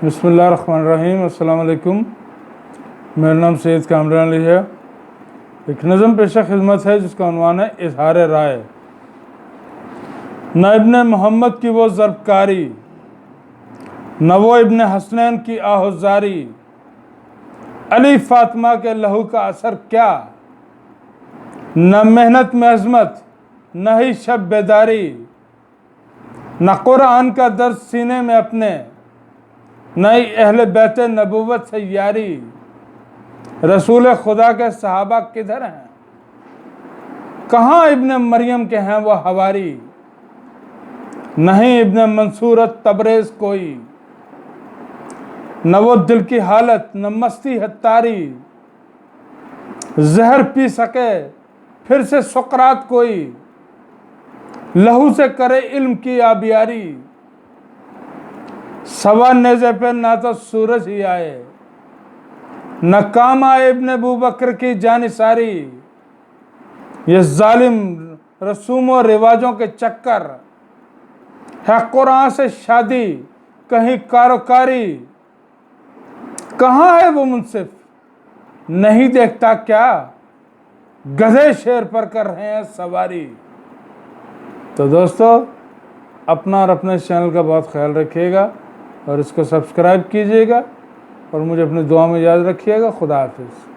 बिस्मिल्लाहिर्रहमानिर्रहीम। अस्सलाम वालेकुम। मेरा नाम सैयद कामरान अली है। एक नज़म पेशा खिदमत है जिसका उन्वान है इजहार राय। न इब्ने मोहम्मद की वो ज़रबकारी, न वो इब्ने हसनैन की आहुजारी, अली फातिमा के लहू का असर क्या, न मेहनत में अजमत न ही शब बेदारी, न कुरान का दर्द सीने में अपने, न ही अहले बैत नबूवत से यारी। रसूल खुदा के सहाबा किधर हैं, कहाँ इब्ने मरियम के हैं वो हवारी। नहीं इब्ने मंसूर तबरेज कोई, न वो दिल की हालत न मस्ती है तारी। जहर पी सके फिर से सुकरात कोई, लहू से करे इल्म की आबियारी। सवा नेज़े पे ना तो सूरज ही आए, न काम आए इब्ने अबू बकर की जानिसारी। ये जालिम रसूम और रिवाजों के चक्कर है, कुरान से शादी कहीं कारोकारी। कहाँ है वो मुनसिफ नहीं देखता क्या, गधे शेर पर कर रहे हैं सवारी। तो दोस्तों, अपना और अपने चैनल का बहुत ख्याल रखिएगा और इसको सब्सक्राइब कीजिएगा और मुझे अपनी दुआ में याद रखिएगा। खुदा हाफिज़।